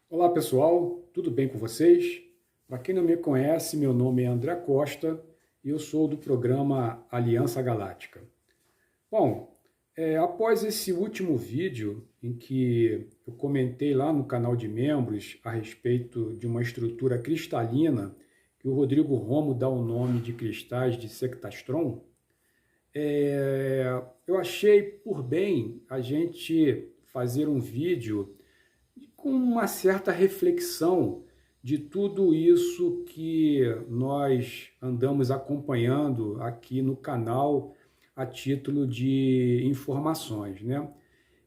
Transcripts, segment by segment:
Olá pessoal, tudo bem com vocês? Para quem não me conhece, meu nome é André Costa e eu sou do programa Aliança Galáctica. Bom, após esse último vídeo em que eu comentei lá no canal de membros a respeito de uma estrutura cristalina que o Rodrigo Romo dá o nome de cristais de Sectastron, eu achei por bem a gente fazer um vídeo com uma certa reflexão de tudo isso que nós andamos acompanhando aqui no canal a título de informações, né?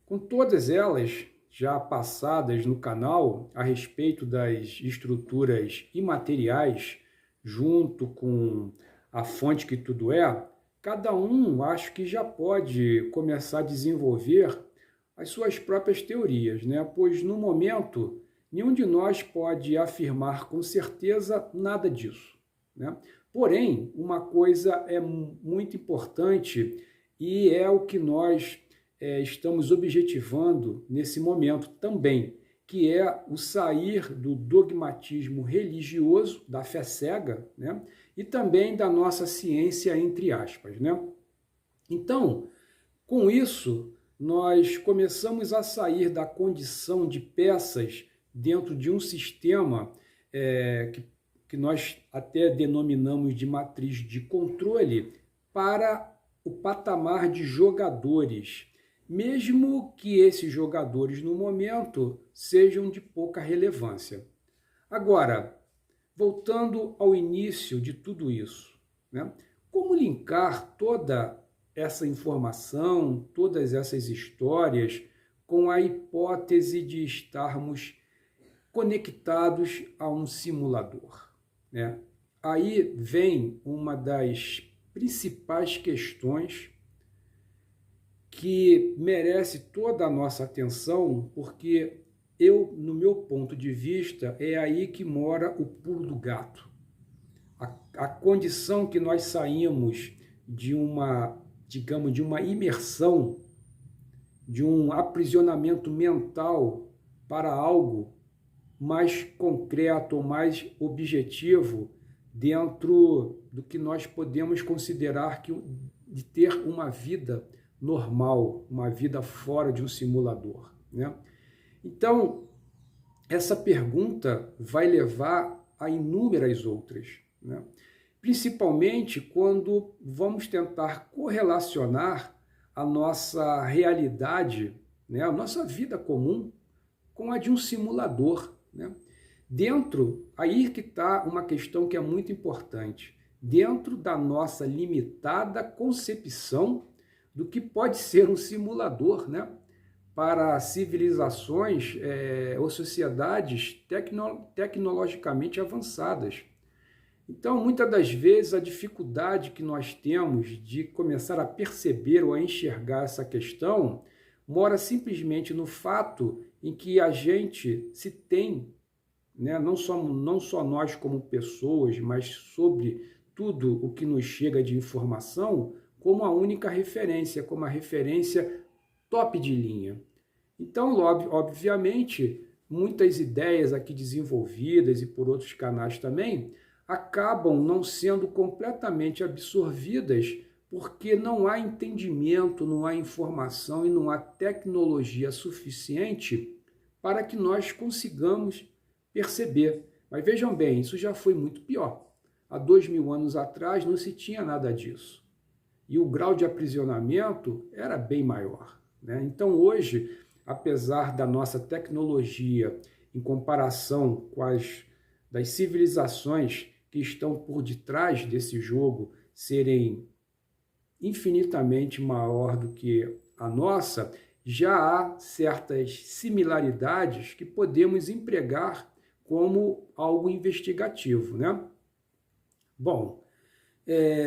Com todas elas já passadas no canal a respeito das estruturas imateriais, junto com a fonte que tudo é, cada um acho que já pode começar a desenvolver as suas próprias teorias, né? Pois no momento nenhum de nós pode afirmar com certeza nada disso, né? Porém, uma coisa é muito importante e é o que nós estamos objetivando nesse momento também, que é o sair do dogmatismo religioso, da fé cega, né? E também da nossa ciência, entre aspas, né? Então, com isso, nós começamos a sair da condição de peças dentro de um sistema que nós até denominamos de matriz de controle para o patamar de jogadores, mesmo que esses jogadores no momento sejam de pouca relevância. Agora, voltando ao início de tudo isso, né? Como linkar toda essa informação, todas essas histórias, com a hipótese de estarmos conectados a um simulador, né? Aí vem uma das principais questões que merece toda a nossa atenção, porque no meu ponto de vista, é aí que mora o pulo do gato. A condição que nós saímos de uma, digamos, de uma imersão, de um aprisionamento mental para algo mais concreto, mais objetivo, dentro do que nós podemos considerar de ter uma vida normal, uma vida fora de um simulador, né? Então, essa pergunta vai levar a inúmeras outras, né? Principalmente quando vamos tentar correlacionar a nossa realidade, né, a nossa vida comum, com a de um simulador, né? Aí que está uma questão que é muito importante, dentro da nossa limitada concepção do que pode ser um simulador, né? Para civilizações ou sociedades tecnologicamente avançadas. Então, muitas das vezes, a dificuldade que nós temos de começar a perceber ou a enxergar essa questão mora simplesmente no fato em que a gente se tem, né, não só nós como pessoas, mas sobre tudo o que nos chega de informação, como a única referência, como a referência top de linha. Então, obviamente, muitas ideias aqui desenvolvidas e por outros canais também acabam não sendo completamente absorvidas porque não há entendimento, não há informação e não há tecnologia suficiente para que nós consigamos perceber. Mas vejam bem, isso já foi muito pior. Há 2000 anos atrás não se tinha nada disso. E o grau de aprisionamento era bem maior, né? Então hoje, apesar da nossa tecnologia em comparação com das civilizações que estão por detrás desse jogo serem infinitamente maior do que a nossa, já há certas similaridades que podemos empregar como algo investigativo, né? Bom,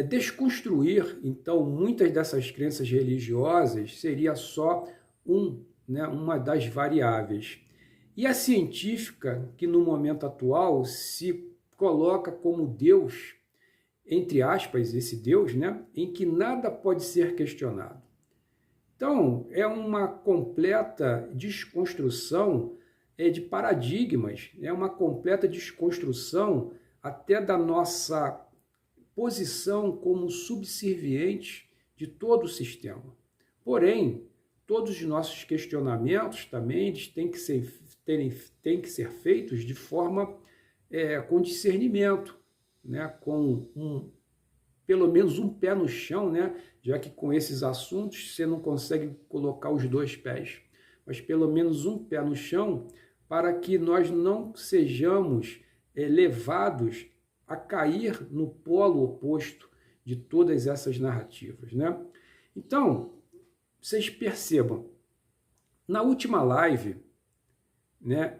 desconstruir, então, muitas dessas crenças religiosas seria só uma das variáveis. E a científica, que no momento atual se coloca como Deus, entre aspas, esse Deus, né, em que nada pode ser questionado. Então, é uma completa desconstrução de paradigmas, é uma completa desconstrução até da nossa posição como subserviente de todo o sistema. Porém, todos os nossos questionamentos também eles têm que ser feitos de forma com discernimento, né? Pelo menos um pé no chão, né? Já que com esses assuntos você não consegue colocar os dois pés, mas pelo menos um pé no chão para que nós não sejamos levados a cair no polo oposto de todas essas narrativas, né? Então, vocês percebam, na última live, né,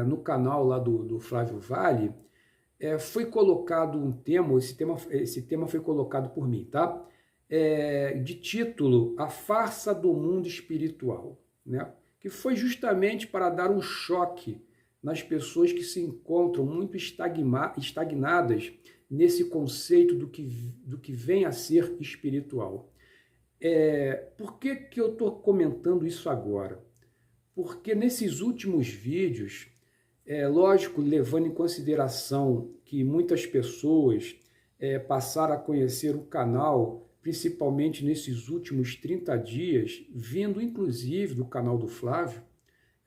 no canal lá do Flávio Vale, foi colocado um tema, esse tema foi colocado por mim, tá? De título A Farsa do Mundo Espiritual, né? Que foi justamente para dar um choque nas pessoas que se encontram muito estagnadas nesse conceito do que vem a ser espiritual. Por que eu estou comentando isso agora? Porque nesses últimos vídeos, lógico, levando em consideração que muitas pessoas passaram a conhecer o canal, principalmente nesses últimos 30 dias, vindo inclusive do canal do Flávio,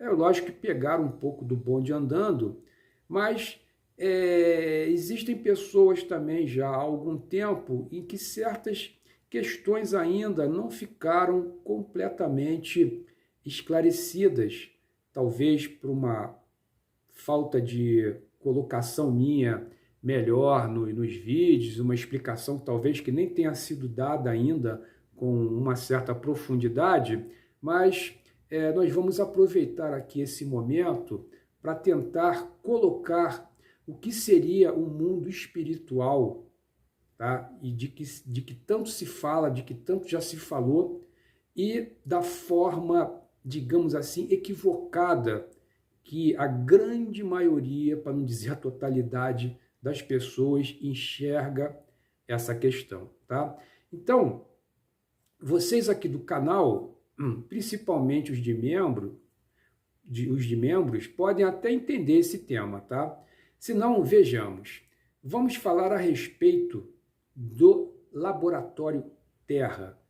lógico que pegaram um pouco do bonde andando, mas existem pessoas também já há algum tempo em que certas questões ainda não ficaram completamente esclarecidas, talvez por uma falta de colocação minha melhor nos vídeos, uma explicação talvez que nem tenha sido dada ainda com uma certa profundidade, mas nós vamos aproveitar aqui esse momento para tentar colocar o que seria o mundo espiritual, tá? E de que tanto se fala, de que tanto já se falou, e da forma, digamos assim, equivocada que a grande maioria, para não dizer a totalidade das pessoas, enxerga essa questão, tá? Então, vocês aqui do canal, principalmente os de membros, podem até entender esse tema, tá? Se não, vejamos. Vamos falar a respeito do Laboratório Terra.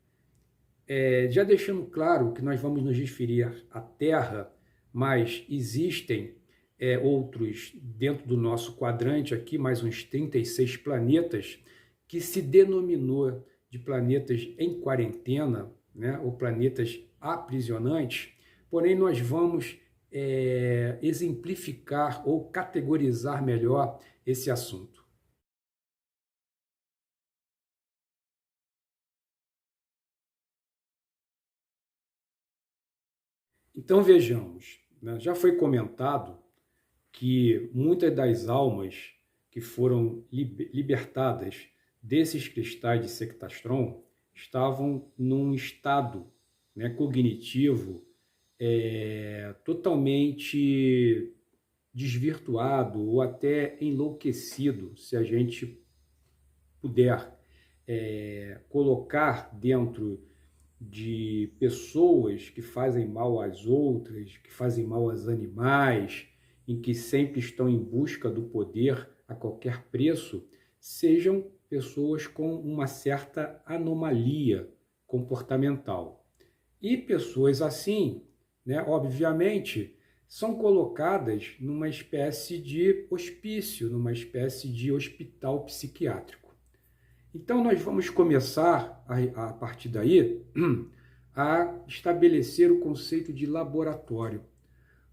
Já deixando claro que nós vamos nos referir à Terra, mas existem outros dentro do nosso quadrante aqui, mais uns 36 planetas, que se denominou de planetas em quarentena, né, ou planetas aprisionantes, porém nós vamos exemplificar ou categorizar melhor esse assunto. Então vejamos, né? Já foi comentado que muitas das almas que foram libertadas desses cristais de sectastron estavam num estado, né, cognitivo totalmente desvirtuado ou até enlouquecido, se a gente puder colocar dentro de pessoas que fazem mal às outras, que fazem mal aos animais, em que sempre estão em busca do poder a qualquer preço, sejam pessoas com uma certa anomalia comportamental. E pessoas assim, né, obviamente, são colocadas numa espécie de hospício, numa espécie de hospital psiquiátrico. Então, nós vamos começar, a partir daí, a estabelecer o conceito de laboratório.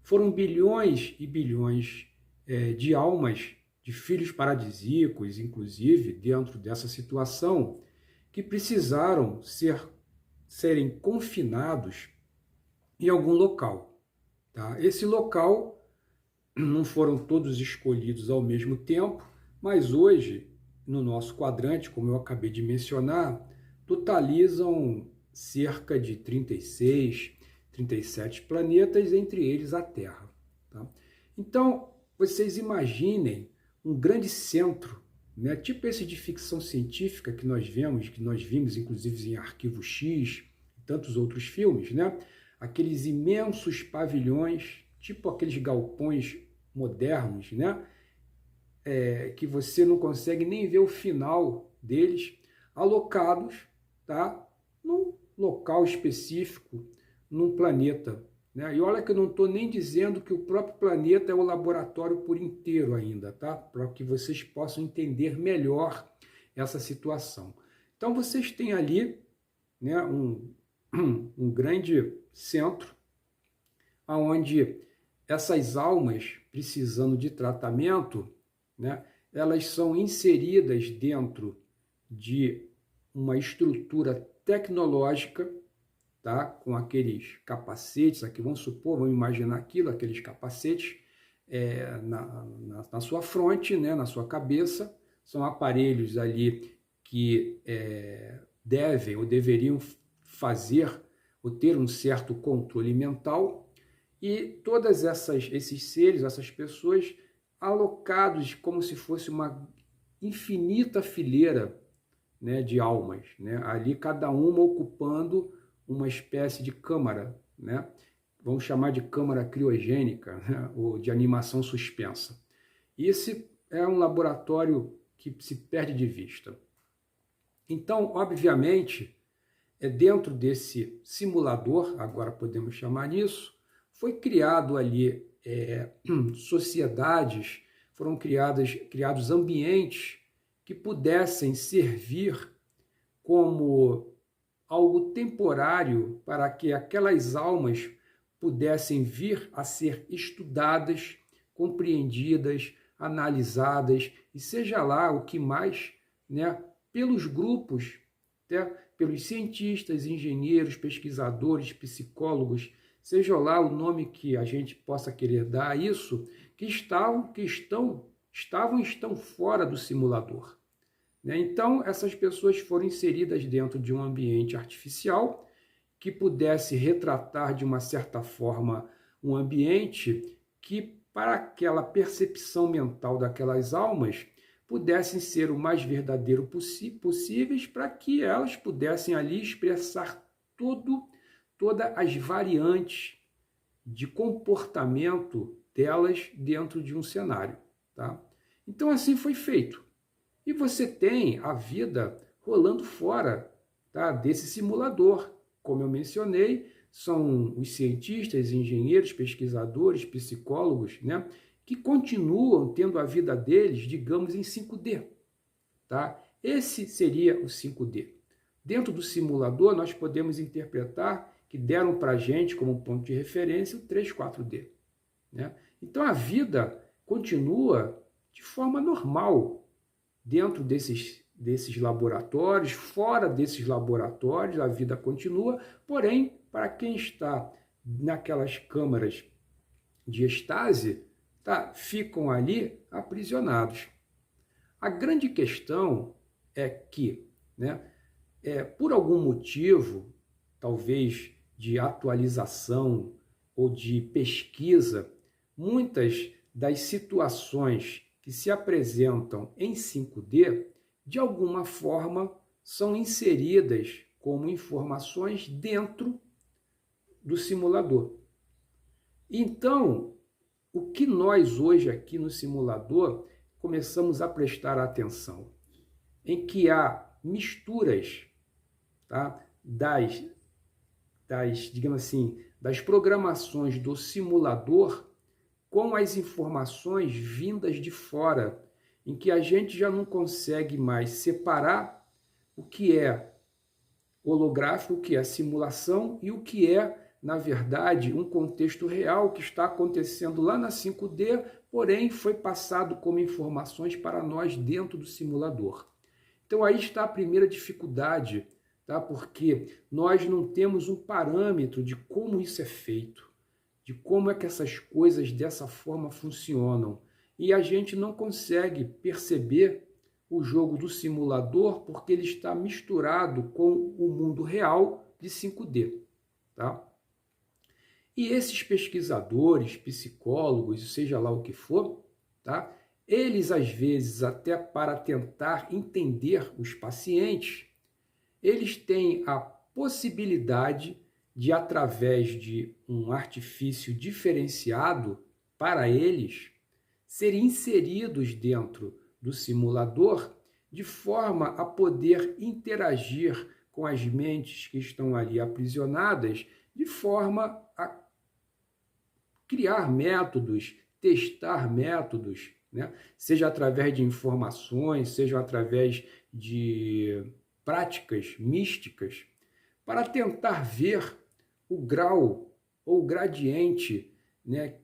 Foram bilhões e bilhões de almas, de filhos paradisíacos, inclusive, dentro dessa situação, que precisaram serem confinados em algum local. Tá? Esse local não foram todos escolhidos ao mesmo tempo, mas hoje, no nosso quadrante, como eu acabei de mencionar, totalizam cerca de 36, 37 planetas, entre eles a Terra. Tá? Então, vocês imaginem um grande centro, né? Tipo esse de ficção científica que nós vimos inclusive em Arquivo X e tantos outros filmes, né? Aqueles imensos pavilhões, tipo aqueles galpões modernos, né? Que você não consegue nem ver o final deles, alocados, tá? Num local específico, num planeta, né? E olha que eu não estou nem dizendo que o próprio planeta é o laboratório por inteiro ainda, tá? Para que vocês possam entender melhor essa situação. Então vocês têm ali, né, um grande centro, onde essas almas precisando de tratamento, né, elas são inseridas dentro de uma estrutura tecnológica, tá, com aqueles capacetes, aqui vamos supor, vamos imaginar aquilo, aqueles capacetes na sua fronte, né, na sua cabeça, são aparelhos ali que devem ou deveriam fazer ou ter um certo controle mental, e todas esses seres, essas pessoas, alocados como se fosse uma infinita fileira, né, de almas, né, ali cada uma ocupando uma espécie de câmara, né, vamos chamar de câmara criogênica, né, ou de animação suspensa. Esse é um laboratório que se perde de vista. Então, obviamente, dentro desse simulador, agora podemos chamar isso, foi criado ali sociedades, foram criados ambientes que pudessem servir como algo temporário para que aquelas almas pudessem vir a ser estudadas, compreendidas, analisadas, e seja lá o que mais, né, pelos grupos, né, pelos cientistas, engenheiros, pesquisadores, psicólogos, seja lá o nome que a gente possa querer dar a isso, que estão fora do simulador, né? Então, essas pessoas foram inseridas dentro de um ambiente artificial que pudesse retratar, de uma certa forma, um ambiente que, para aquela percepção mental daquelas almas, pudessem ser o mais verdadeiro possíveis, para que elas pudessem ali expressar todas as variantes de comportamento delas dentro de um cenário, tá? Então assim foi feito. E você tem a vida rolando fora, tá, desse simulador. Como eu mencionei, são os cientistas, engenheiros, pesquisadores, psicólogos, né, que continuam tendo a vida deles, digamos, em 5D. Tá? Esse seria o 5D. Dentro do simulador, nós podemos interpretar que deram para a gente, como ponto de referência, o 3, 4D. Né? Então, a vida continua de forma normal dentro desses laboratórios, fora desses laboratórios, a vida continua, porém, para quem está naquelas câmaras de estase, tá, ficam ali aprisionados. A grande questão é que, né, por algum motivo, talvez de atualização ou de pesquisa, muitas das situações que se apresentam em 5D, de alguma forma, são inseridas como informações dentro do simulador. Então, o que nós hoje aqui no simulador começamos a prestar atenção? Em que há misturas, tá, digamos assim, das programações do simulador com as informações vindas de fora, em que a gente já não consegue mais separar o que é holográfico, o que é simulação e o que é, na verdade, um contexto real que está acontecendo lá na 5D, porém foi passado como informações para nós dentro do simulador. Então aí está a primeira dificuldade, tá? Porque nós não temos um parâmetro de como isso é feito, de como é que essas coisas dessa forma funcionam. E a gente não consegue perceber o jogo do simulador porque ele está misturado com o mundo real de 5D. Tá? E esses pesquisadores, psicólogos, seja lá o que for, tá? Eles às vezes, até para tentar entender os pacientes, eles têm a possibilidade de, através de um artifício diferenciado para eles, serem inseridos dentro do simulador de forma a poder interagir com as mentes que estão ali aprisionadas, de forma a criar métodos, testar métodos, né? Seja através de informações, seja através de práticas místicas, para tentar ver o grau ou o gradiente, né,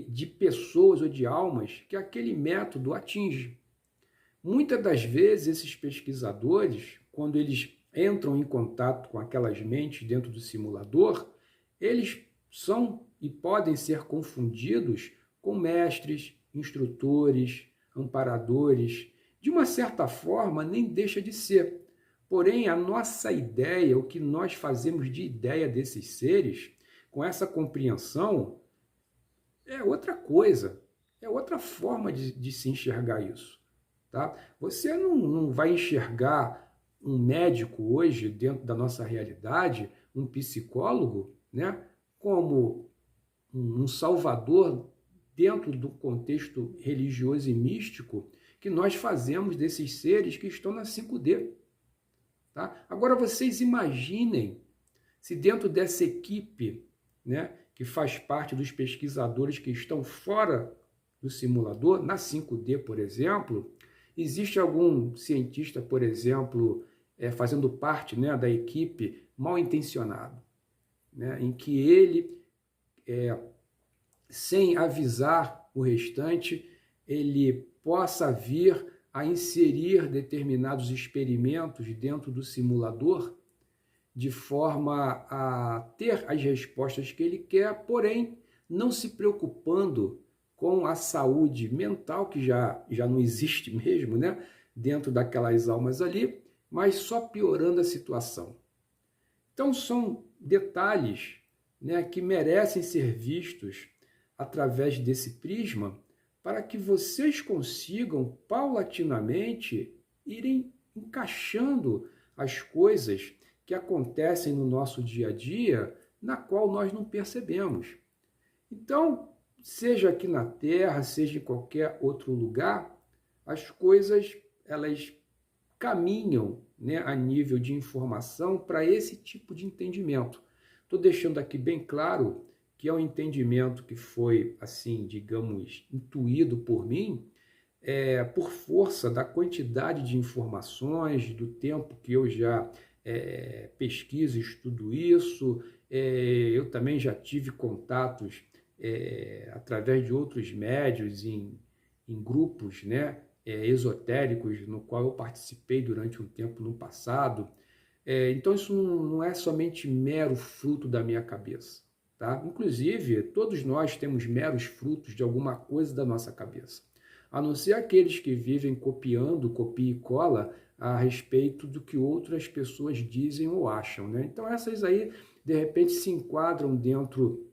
de pessoas ou de almas que aquele método atinge. Muitas das vezes, esses pesquisadores, quando eles entram em contato com aquelas mentes dentro do simulador, eles são e podem ser confundidos com mestres, instrutores, amparadores. De uma certa forma, nem deixa de ser. Porém, a nossa ideia, o que nós fazemos de ideia desses seres, com essa compreensão, é outra coisa, é outra forma de se enxergar isso. Tá? Você não vai enxergar um médico hoje, dentro da nossa realidade, um psicólogo, né, como um salvador dentro do contexto religioso e místico que nós fazemos desses seres que estão na 5D. Tá? Agora vocês imaginem se dentro dessa equipe, né, que faz parte dos pesquisadores que estão fora do simulador, na 5D, por exemplo, existe algum cientista, por exemplo, fazendo parte, né, da equipe mal intencionado, né, em que ele, sem avisar o restante, ele possa vir a inserir determinados experimentos dentro do simulador de forma a ter as respostas que ele quer, porém não se preocupando com a saúde mental, que já não existe mesmo, né, dentro daquelas almas ali, mas só piorando a situação. Então são detalhes, né, que merecem ser vistos através desse prisma, para que vocês consigam paulatinamente irem encaixando as coisas que acontecem no nosso dia a dia, na qual nós não percebemos. Então, seja aqui na Terra, seja em qualquer outro lugar, as coisas elas caminham, né, a nível de informação para esse tipo de entendimento. Estou deixando aqui bem claro que é um entendimento que foi, assim, digamos, intuído por mim, por força da quantidade de informações, do tempo que eu já pesquiso e estudo isso. Eu também já tive contatos através de outros médiuns em grupos, né, esotéricos, no qual eu participei durante um tempo no passado. Então isso não é somente mero fruto da minha cabeça. Tá? Inclusive, todos nós temos meros frutos de alguma coisa da nossa cabeça, a não ser aqueles que vivem copiando, copia e cola a respeito do que outras pessoas dizem ou acham, né? Então essas aí, de repente, se enquadram dentro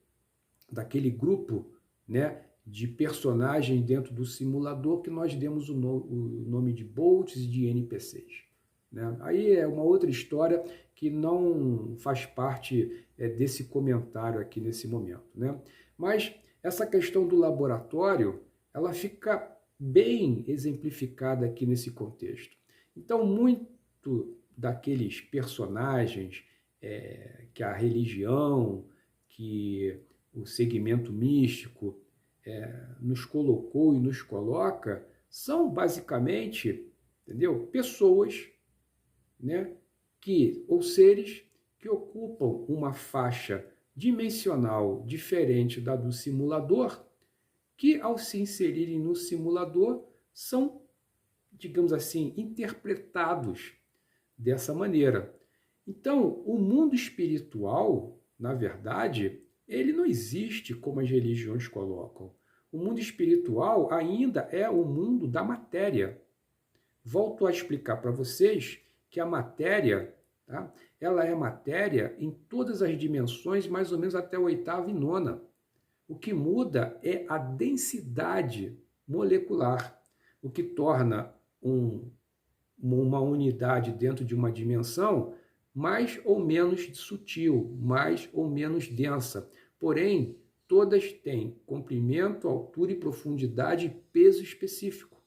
daquele grupo, né, de personagens dentro do simulador que nós demos o nome de bots e de NPCs. Né? Aí é uma outra história que não faz parte desse comentário aqui nesse momento. Né? Mas essa questão do laboratório, ela fica bem exemplificada aqui nesse contexto. Então, muito daqueles personagens que a religião, que o segmento místico nos colocou e nos coloca, são basicamente, entendeu? Pessoas, né, ou seres que ocupam uma faixa dimensional diferente da do simulador, que ao se inserirem no simulador são, digamos assim, interpretados dessa maneira. Então, o mundo espiritual, na verdade, ele não existe como as religiões colocam. O mundo espiritual ainda é o mundo da matéria. Volto a explicar para vocês que a matéria, tá, ela é matéria em todas as dimensões, mais ou menos até a 8ª e 9ª. O que muda é a densidade molecular, o que torna uma unidade dentro de uma dimensão mais ou menos sutil, mais ou densa. densa. Porém, todas têm comprimento, altura e profundidade e peso específico.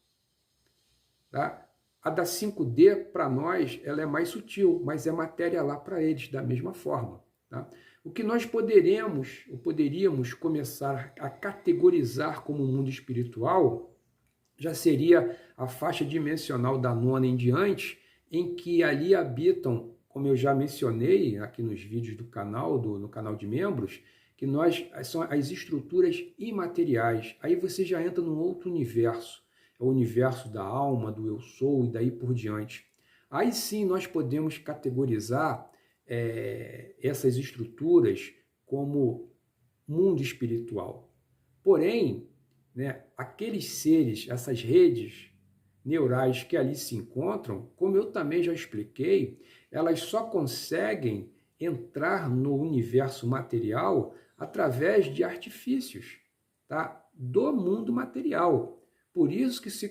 Tá? A da 5D, para nós, ela é mais sutil, mas é matéria lá para eles, da mesma forma. Tá? O que nós poderíamos começar a categorizar como mundo espiritual já seria a faixa dimensional da nona em diante, em que ali habitam, como eu já mencionei aqui nos vídeos do canal, no canal de membros, que são as estruturas imateriais. Aí você já entra num outro universo, é o universo da alma, do eu sou e daí por diante. Aí sim nós podemos categorizar essas estruturas como mundo espiritual. Porém, né, aqueles seres, essas redes neurais que ali se encontram, como eu também já expliquei, elas só conseguem entrar no universo material através de artifícios, tá? Do mundo material. Por isso que se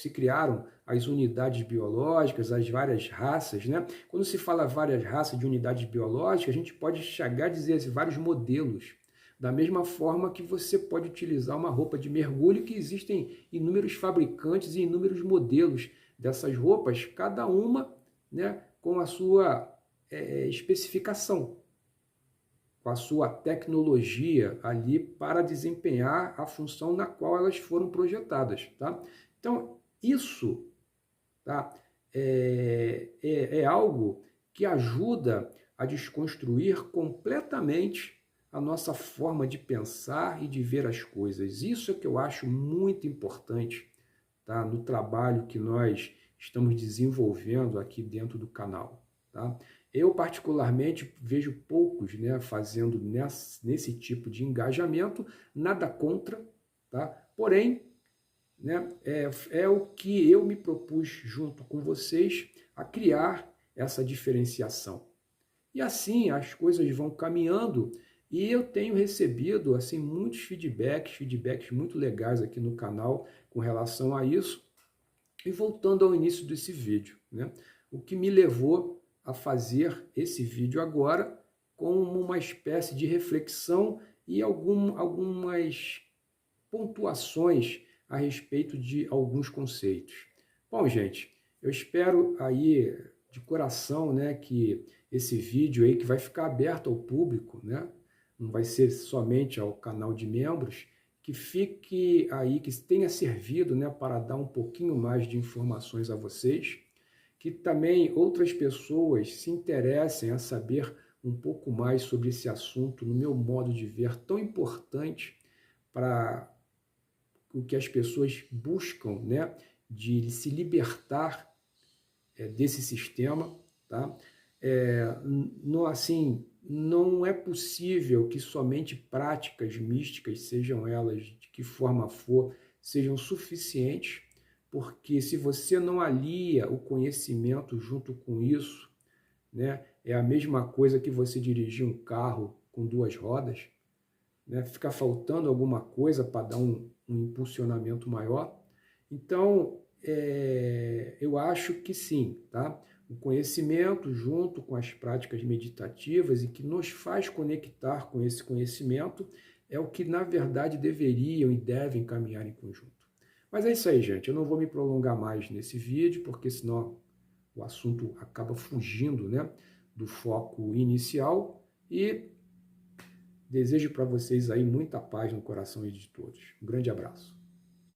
criaram as unidades biológicas, as várias raças, né? Quando se fala várias raças de unidades biológicas, a gente pode chegar a dizer assim, vários modelos. Da mesma forma que você pode utilizar uma roupa de mergulho, que existem inúmeros fabricantes e inúmeros modelos dessas roupas, cada uma, né, com a sua especificação, com a sua tecnologia ali para desempenhar a função na qual elas foram projetadas. Tá? Então, isso, tá, é algo que ajuda a desconstruir completamente a nossa forma de pensar e de ver as coisas. Isso é que eu acho muito importante, tá, no trabalho que nós estamos desenvolvendo aqui dentro do canal. Tá? Eu, particularmente, vejo poucos, né, fazendo nesse tipo de engajamento, nada contra, tá? Porém, né, é o que eu me propus junto com vocês a criar essa diferenciação. E assim as coisas vão caminhando e eu tenho recebido assim muitos feedbacks muito legais aqui no canal com relação a isso. E voltando ao início desse vídeo, né, o que me levou a fazer esse vídeo agora como uma espécie de reflexão e algumas pontuações a respeito de alguns conceitos. Bom, gente, eu espero aí de coração, né, que esse vídeo aí que vai ficar aberto ao público, né, não vai ser somente ao canal de membros, que fique aí, que tenha servido, né, para dar um pouquinho mais de informações a vocês, que também outras pessoas se interessem a saber um pouco mais sobre esse assunto, no meu modo de ver, tão importante para o que as pessoas buscam, né, de se libertar desse sistema, tá? Assim, não é possível que somente práticas místicas, sejam elas de que forma for, sejam suficientes, porque se você não alia o conhecimento junto com isso, né, é a mesma coisa que você dirigir um carro com duas rodas, né, fica faltando alguma coisa para dar um impulsionamento maior. Então, eu acho que sim, tá? O conhecimento junto com as práticas meditativas e que nos faz conectar com esse conhecimento é o que, na verdade, deveriam e devem caminhar em conjunto. Mas é isso aí, gente. Eu não vou me prolongar mais nesse vídeo, porque senão o assunto acaba fugindo, né, do foco inicial. E desejo para vocês aí muita paz no coração de todos. Um grande abraço.